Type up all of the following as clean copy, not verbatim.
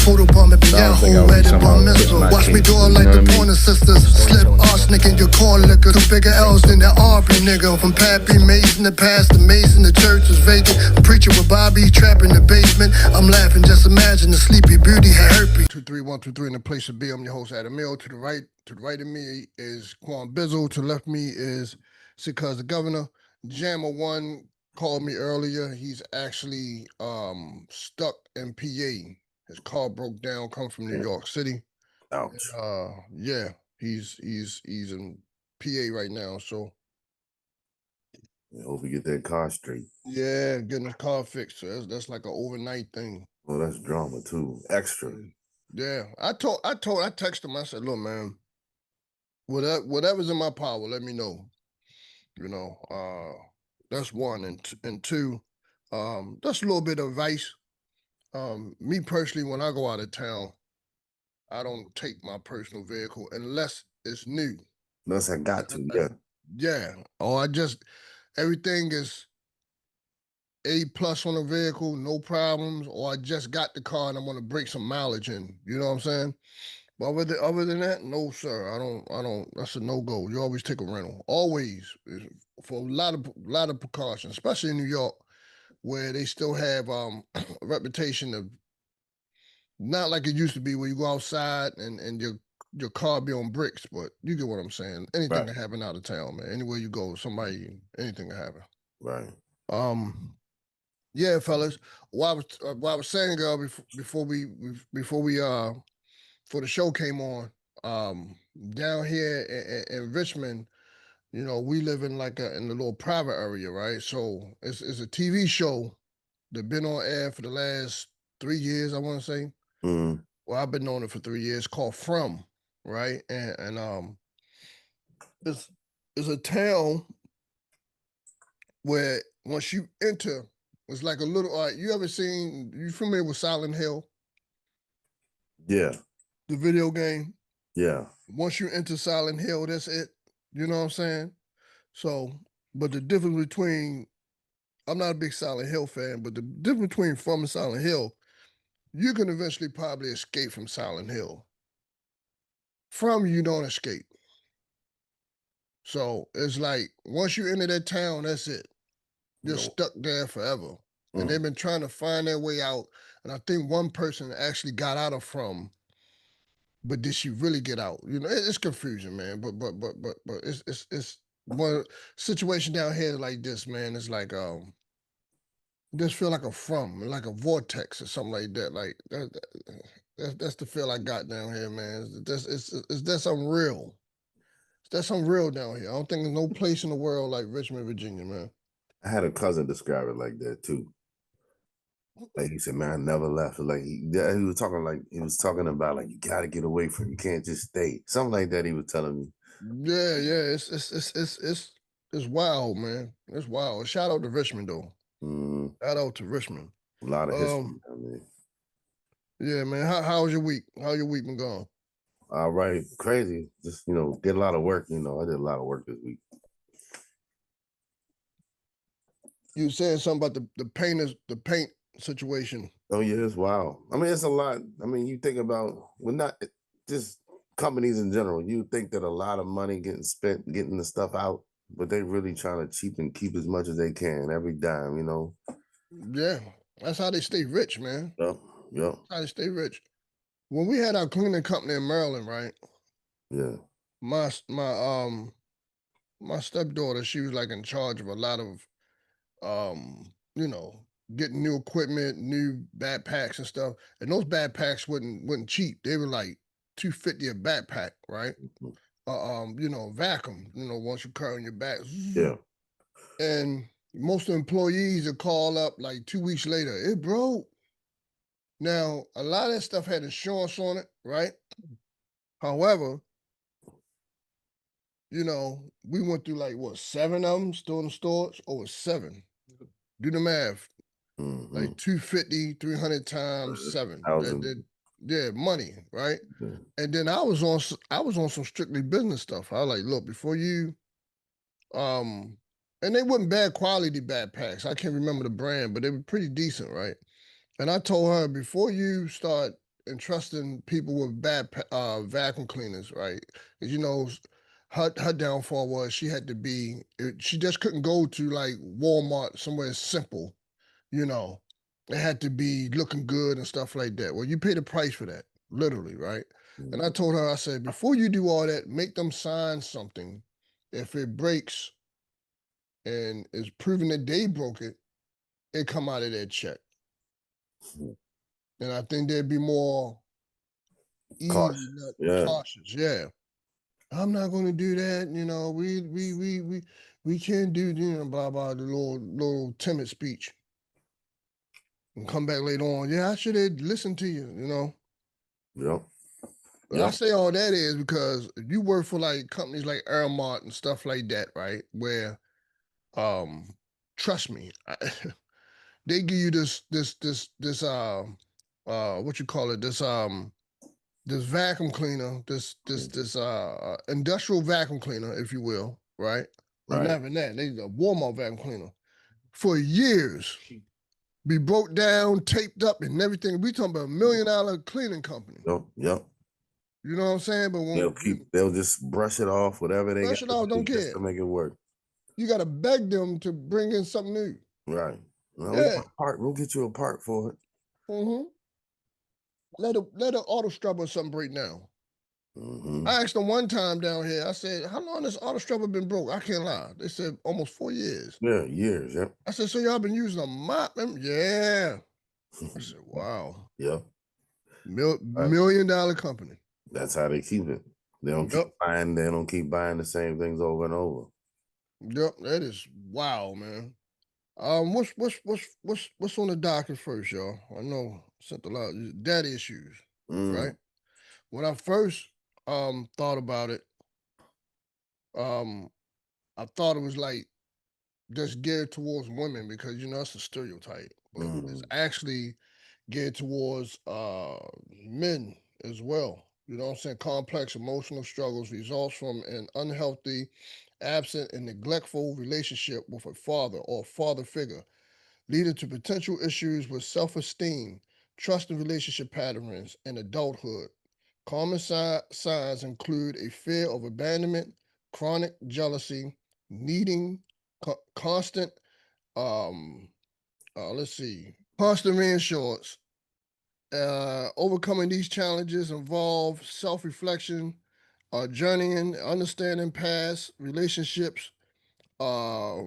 Photobomb and So I don't think I Yahoo, would be edit somehow bomb push missile. my Watch me case, do it you like know the what I mean? porn sisters. Slip arsenic in your corn liquor. Two bigger L's than the Aubrey nigga. From Pappy Mason the past, the Mason, the church was vacant. Preaching with Bobby, trap in the basement. I'm laughing, just imagine the sleepy beauty had herpes. 23123 in the place to be. I'm your host, Adam Mill. To the right of me is Quan Bizzle. To the left of me is Sikaz the Governor. Jammer One called me earlier. He's actually stuck in PA. His car broke down, come from New York City. Ouch. Yeah, he's in PA right now. So I hope we get that car straight. yeah, getting his car fixed. So that's like an overnight thing. Well, that's drama too. Extra. Yeah, I texted him. I said, look, man, whatever's in my power, let me know. You know, that's one, and two, that's a little bit of advice. Me personally, when I go out of town, I don't take my personal vehicle unless it's new. Unless I got to, yeah. Yeah. Or everything is A+ on the vehicle, no problems, or I just got the car and I'm gonna break some mileage in. You know what I'm saying? But other than that, no, sir. I don't, that's a no-go. You always take a rental. Always. For a lot of precautions, especially in New York, where they still have a reputation of not like it used to be where you go outside and your car be on bricks, but you get what I'm saying. Anything Right. can happen out of town, man. Anywhere you go, anything can happen. Right. Yeah, fellas. What I was saying, before the show came on, down here in Richmond, you know, we live in in a little private area, right? So it's a TV show that been on air for the last 3 years, I want to say. Mm. Well, I've been on it for 3 years, called From, right? And it's a town where once you enter, it's like a little. You familiar with Silent Hill, Yeah. the video game? Yeah. Once you enter Silent Hill, that's it. You know what I'm saying? So, but the difference between, I'm not a big Silent Hill fan, but the difference between From and Silent Hill, you can eventually probably escape from Silent Hill. From, you don't escape. So it's like once you enter that town, that's it. You're stuck there forever. And they've been trying to find their way out. And I think one person actually got out of From, but did she really get out? You know, it's confusion, man. But it's one situation down here like this, man. It's like just feel like a From, like a vortex or something like that. Like that's the feel I got down here, man. That's something real. That's something real down here. I don't think there's no place in the world like Richmond, Virginia, man. I had a cousin describe it like that too. Like he said, man, I never left. Like he was talking about like you gotta get away from, you can't just stay. Something like that he was telling me. Yeah. It's wild, man. It's wild. Shout out to Richmond though. Shout out to Richmond. A lot of history. I mean, yeah, man. How was your week? How your week been going? all right, crazy. Just did a lot of work. I did a lot of work this week. You were saying something about the paint situation. Oh yeah, it's wild. I mean, it's a lot. I mean, you think about not just companies in general. You think that a lot of money getting spent getting the stuff out, but they really trying to cheap and keep as much as they can every dime. Yeah, that's how they stay rich, man. Yep. That's how they stay rich. When we had our cleaning company in Maryland, right? Yeah. My stepdaughter, she was like in charge of a lot of you know, getting new equipment, new backpacks and stuff. And those backpacks wasn't cheap. They were like $250 a backpack, right? Vacuum, once you carry on your back. Yeah. And most of the employees would call up like 2 weeks later, it broke. Now, a lot of that stuff had insurance on it, right? However, we went through like 7 of them still in the stores? Over 7. Do the math. Like 250, 300 times 7. Yeah, money, right? Yeah. And then I was on some strictly business stuff. I was like, look, before you, and they weren't bad quality backpacks. I can't remember the brand, but they were pretty decent, right? And I told her, before you start entrusting people with bad vacuum cleaners, right? 'Cause, you know, her downfall was she had to be she just couldn't go to like Walmart somewhere simple, you know. It had to be looking good and stuff like that. Well, you pay the price for that, literally, right? And I told her, I said, before you do all that, make them sign something. If it breaks and it's proven that they broke it, it come out of their check. And I think they'd be more easy, Cautious. not Yeah. cautious. Yeah. I'm not gonna do that, you know. We can't do, you know, blah blah the little timid speech. And come back later on. Yeah, I should have listened to you, you know. Yep. But I Yep. say all that is because if you work for like companies like Airmart and stuff like that, right? Where um trust me, they give you this what you call it, this vacuum cleaner, this industrial vacuum cleaner, if you will, right? Or Right. not even that, they a Walmart vacuum cleaner for years. Be broke down, taped up, and everything. We talking about $1 million cleaning company. Yep. Yep. You know what I'm saying? But when you They'll just brush it off, whatever they got brush it to off, don't do just care. to make it work. You got to beg them to bring in something new. Right. Well, we Yeah. got a part. We'll get you a part for it. Mm-hmm. Let a auto struggle or something break down. Mm-hmm. I asked them one time down here. I said, "How long has auto struggle been broke?" I can't lie. They said almost 4 years. Yeah, years. Yep. I said, "So y'all been using a mop?" Yeah. I said, "Wow, Yep. Right. $1 million company." That's how they keep it. They don't keep Yep. buying. They don't keep buying the same things over and over. Yep. That is wow, man. What's on the docket first, y'all? I know sent a lot daddy issues, right? Mm. When I first thought about it, um, I thought it was like just geared towards women because you know it's a stereotype, but it's Mm. actually geared towards men as well. You know what I'm saying? Complex emotional struggles results from an unhealthy, absent, and neglectful relationship with a father or father figure, leading to potential issues with self-esteem, trust and relationship patterns in adulthood. Common signs include a fear of abandonment, chronic jealousy, needing constant, um, let's see, constant reassurance. Overcoming these challenges involve self-reflection, journeying, understanding past relationships, uh,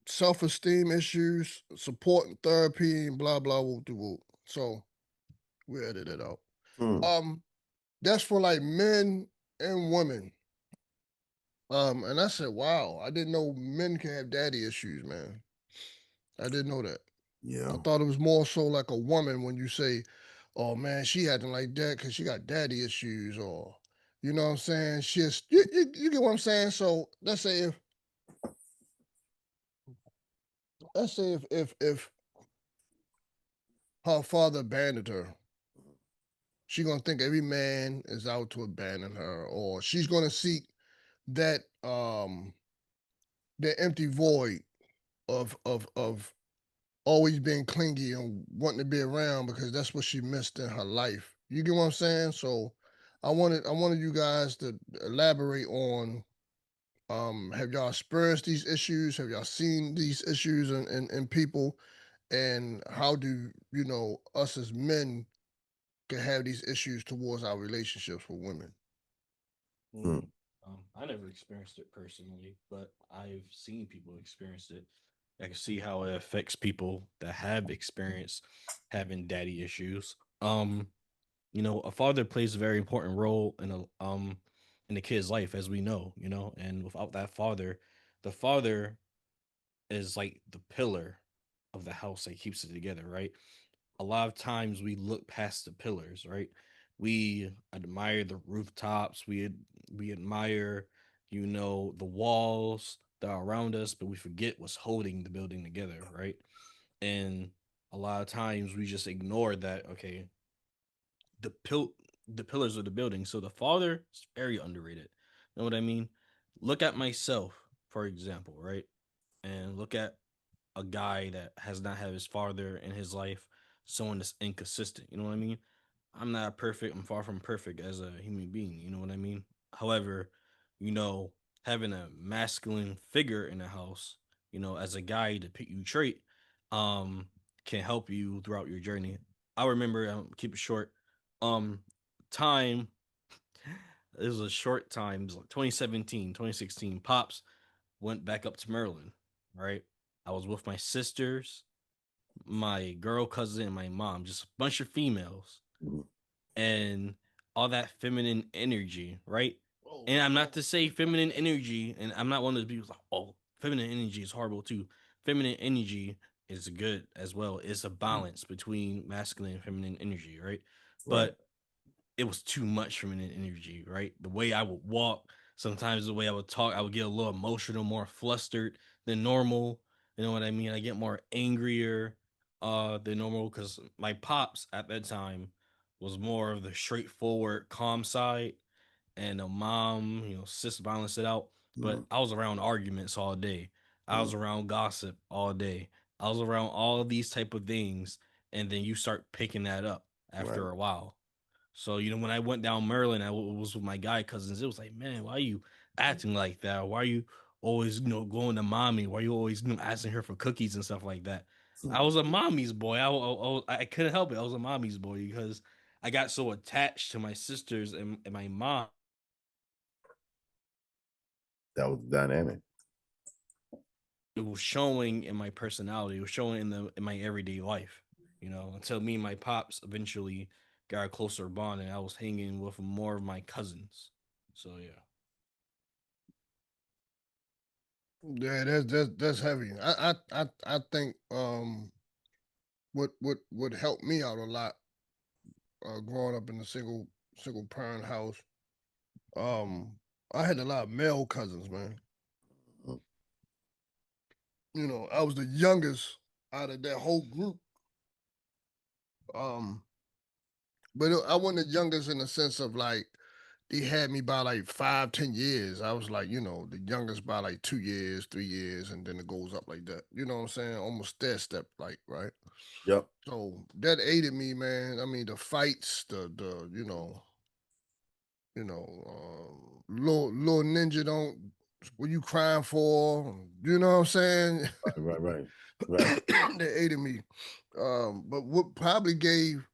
self-esteem issues, support and therapy, and blah blah whoop de whoop. So we edit it out. Mm. Um, that's for like men and women. And I said, wow, I didn't know men can have daddy issues, man. I didn't know that. I Yeah. thought it was more so like a woman when you say, oh man, she acting like that because she got daddy issues, or you know what I'm saying? She's you get what I'm saying? So let's say if her father abandoned her, she gonna think every man is out to abandon her, or she's gonna seek that that empty void of always being clingy and wanting to be around because that's what she missed in her life. You get what I'm saying? So I wanted you guys to elaborate on have y'all experienced these issues? Have y'all seen these issues in people? And how do you know us as men can have these issues towards our relationships with women? Mm. Mm, I never experienced it personally, but I've seen people experience it. I can see how it affects people that have experienced having daddy issues. A father plays a very important role in a kid's life, as we know, and without that father, the father is like the pillar of the house that keeps it together, right? A lot of times we look past the pillars, right? We admire the rooftops, we admire, the walls that are around us, but we forget what's holding the building together, right? And a lot of times we just ignore that. Okay, the pil the pillars of the building. So the father is very underrated. Know what I mean? Look at myself, for example, right? And look at a guy that has not had his father in his life, someone that's inconsistent. You know what I mean? I'm not perfect. I'm far from perfect as a human being. You know what I mean? However, you know, having a masculine figure in the house, you know, as a guy to pick you trait, um, can help you throughout your journey. I remember, keep it short. Um, time. It was a short time. It was like 2017, 2016. Pops went back up to Maryland. Right. I was with my sisters, my girl cousin, and my mom. Just a bunch of females Mhm. and all that feminine energy, right? Oh, And I'm not to say feminine energy, and I'm not one of those people like, oh, feminine energy is horrible too. Feminine energy is good as well. It's a balance between masculine and feminine energy, right? Right. But it was too much feminine energy, right? The way I would walk, sometimes the way I would talk, I would get a little emotional, more flustered than normal. You know what I mean? I get more angrier than normal because my pops at that time was more of the straightforward, calm side, and a mom, you know, sis balance it out. But Mhm. I was around arguments all day. I Mhm. was around gossip all day. I was around all of these type of things, and then you start picking that up Right. after a while. So, you know, when I went down Maryland, was with my guy cousins. It was like, man, why are you acting like that? Why are you always, you know, going to mommy? Why are you always, you know, asking her for cookies and stuff like that? I was a mommy's boy. I couldn't help it. I was a mommy's boy because I got so attached to my sisters and my mom. That was the dynamic. It was showing in my personality. It was showing in my everyday life. You know, until me and my pops eventually got a closer bond, and I was hanging with more of my cousins. So yeah. yeah, that's heavy. I think what helped me out a lot growing up in a single parent house. Um, I had a lot of male cousins, man. Mhm. You know, I was the youngest out of that whole group. Um, but I wasn't the youngest in the sense of like they had me by like 5, 10 years. I was like, you know, the youngest by like 2 years, 3 years, and then it goes up like that. You know what I'm saying? Almost stair step, like, right? Yep. So that aided me, man. I mean, the fights, the little ninja don't. What you crying for? You know what I'm saying? Right. Right. Right. They aided me. But what probably gave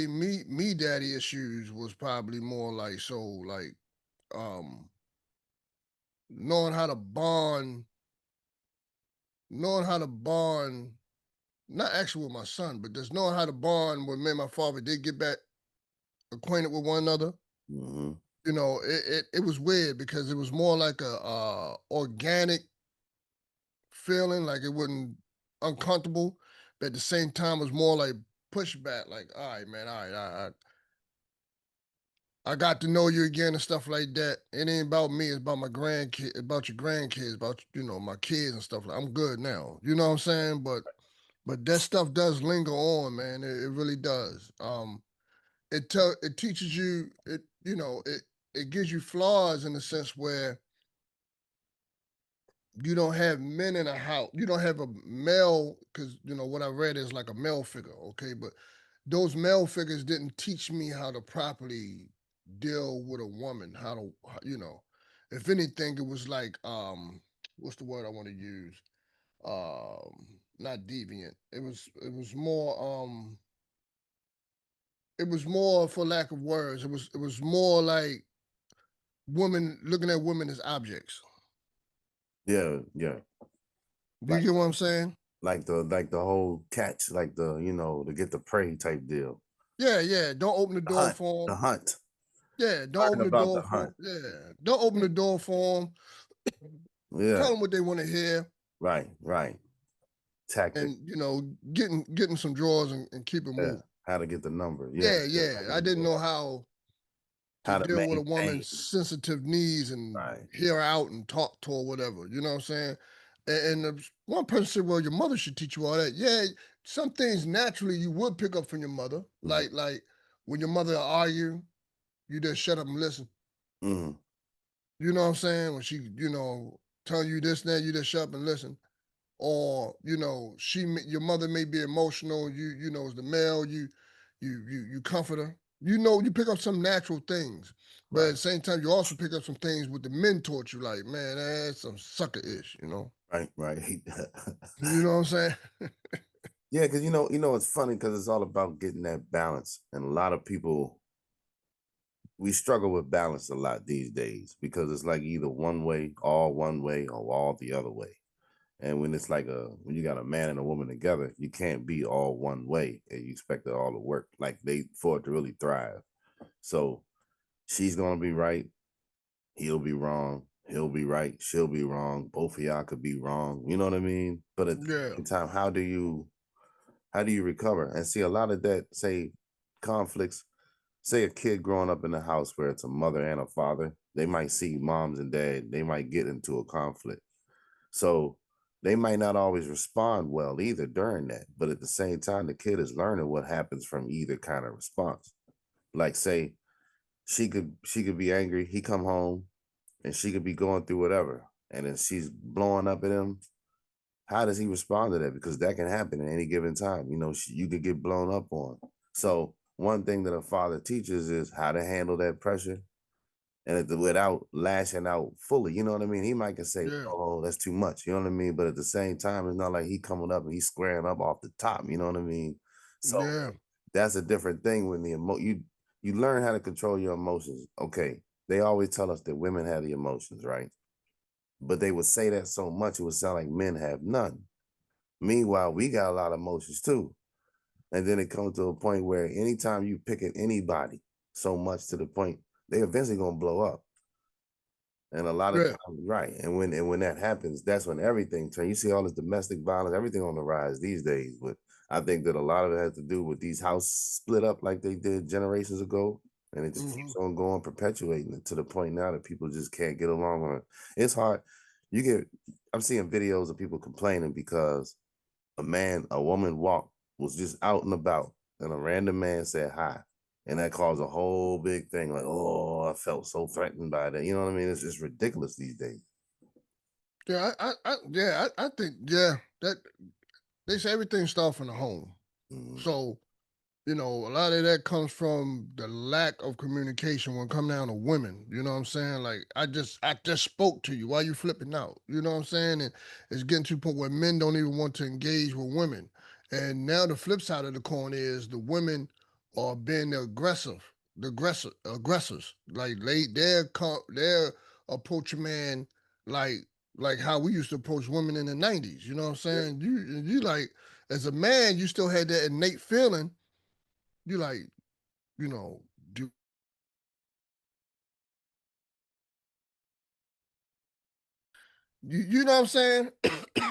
me daddy issues was probably more like um knowing how to bond, knowing how to bond, not actually with my son, but just knowing how to bond when me and my father did get back acquainted with one another. Hmm. You know, it was weird because it was more like a organic feeling, like it wasn't uncomfortable, but at the same time it was more like pushback, like, all right, man, all right, I got to know you again and stuff like that. It ain't about me. It's about my grandkids, about your grandkids, about my kids and stuff. Like I'm good now. You know what I'm saying? But that stuff does linger on, man. It really does. It teaches you it gives you flaws in the sense where you don't have men in a house. You don't have a male because what I read is like a male figure. Okay, but those male figures didn't teach me how to properly deal with a woman, if anything, it was like what's the word I want to use? Not deviant. It was more for lack of words. It was more like women looking at women as objects. Yeah. Yeah. Do you Like get what I'm saying? the whole catch, like to get the prey type deal. Yeah, yeah. Don't open the The door hunt. for The them. hunt. Yeah, don't Learning open the about the door for hunt. 'em. Yeah, don't open the door for them. Tell Yeah. them what they want to hear, Right. Right. Tactic. and getting some drawers and keep it Yeah. moving. How to get the number. Yeah. Yeah, Yeah. yeah. I didn't know how to How to deal with a maintain. woman's sensitive needs and Right. hear her out and talk to her, whatever. You know what I'm saying? And one person said, "Well, your mother should teach you all that." Yeah, some things naturally you would pick up from your mother, Hmm. like when your mother argue, you just shut up and listen. Hmm. You know what I'm saying? When she, telling you this and that, you just shut up and listen. Or your mother may be emotional. You know, as the male, you comfort her. You know, you pick up some natural things, but at the same time, you also pick up some things with the men taught you. Like, man, that's some sucker-ish, you know. Right. You know what I'm saying? Yeah, because you know, it's funny because it's all about getting that balance, and a lot of people we struggle with balance a lot these days because it's like either one way, or all the other way. And when it's like when you got a man and a woman together, you can't be all one way and you expect it all to work like for it to really thrive. So she's gonna be right, he'll be wrong, he'll be right, she'll be wrong. Both of y'all could be wrong. You know what I mean? But at the Yeah. same time, how do you recover? And see, a lot of that, say, conflicts, say a kid growing up in a house where it's a mother and a father, they might see moms and dad, they might get into a conflict. So they might not always respond well either during that. But at the same time, the kid is learning what happens from either kind of response. Like, say, she could be angry, he come home, and she could be going through whatever, and then she's blowing up at him. How does he respond to that? Because that can happen at any given time. You know, you could get blown up on. So one thing that a father teaches is how to handle that pressure and without lashing out fully. You know what I mean? He might can say, Yeah. "Oh, that's too much." You know what I mean? But at the same time, it's not like he coming up and he's squaring up off the top. You know what I mean? So Yeah. that's a different thing when you learn how to control your emotions. Okay, they always tell us that women have the emotions, right? But they would say that so much, it would sound like men have none. Meanwhile, we got a lot of emotions too. And then it comes to a point where anytime you pick at anybody so much to the point, they eventually gonna blow up. And a lot of Yeah. times, right. And when that happens, that's when everything turns. You see all this domestic violence, everything on the rise these days. But I think that a lot of it has to do with these houses split up like they did generations ago. And it just keeps on going, perpetuating it to the point now that people just can't get along on it. It's hard. I'm seeing videos of people complaining because a woman was just out and about, and a random man said hi. And that caused a whole big thing, like, oh, I felt so threatened by that. You know what I mean? It's just ridiculous these days. Yeah, I think that they say everything starts from the home. Mhm. So, you know, a lot of that comes from the lack of communication when it comes down to women. You know what I'm saying? Like, I just spoke to you. Why you flipping out? You know what I'm saying? And it's getting to a point where men don't even want to engage with women. And now the flip side of the coin is the women are being aggressors. Like they're approach a man like how we used to approach women in the 90s. You know what I'm saying? You like, as a man, you still had that innate feeling. You like, you know, do you know what I'm saying?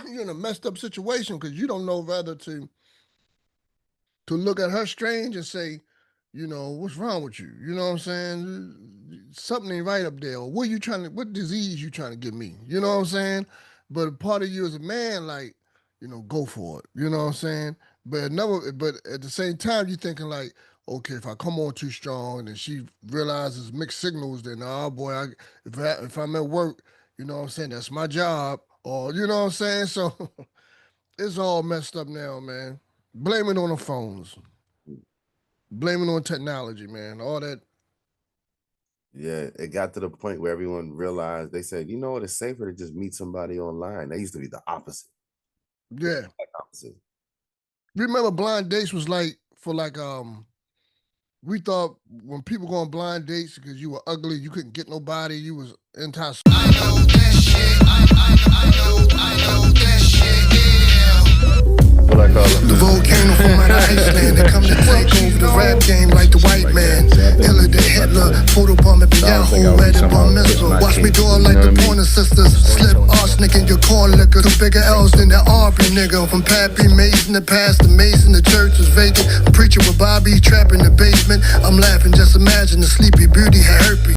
You're in a messed up situation because you don't know whether to look at her strange and say, you know, what's wrong with you? You know what I'm saying? Something ain't right up there. Or what disease you trying to give me? You know what I'm saying? But part of you as a man, like, you know, go for it. You know what I'm saying? But at the same time, you're thinking like, okay, if I come on too strong and she realizes mixed signals, then oh boy, if I'm at work, you know what I'm saying, that's my job. Or you know what I'm saying? So it's all messed up now, man. Blame it on the phones. Blame it on technology, man. All that. Yeah, it got to the point where everyone realized, they said, you know what, it's safer to just meet somebody online. That used to be the opposite. Yeah. Opposite. Remember blind dates was like for we thought when people go on blind dates because you were ugly, you couldn't get nobody, you was anti. I know that shit. I know that shit. Yeah. What I call it? The volcano from out Iceland, they come to take over the rap game like the white man. Hiller than Hitler, photobomb at Yahoo, edit bomb missile. Watch me do it like the Pointer Sisters. Slip arsenic in your corn liquor. Two bigger L's than the Aubrey nigga. From Pappy Mason the past, the Mason, the church was vacant. A preacher with Bobby trapped in the basement. I'm laughing, just imagine the Sleepy Beauty had herpes.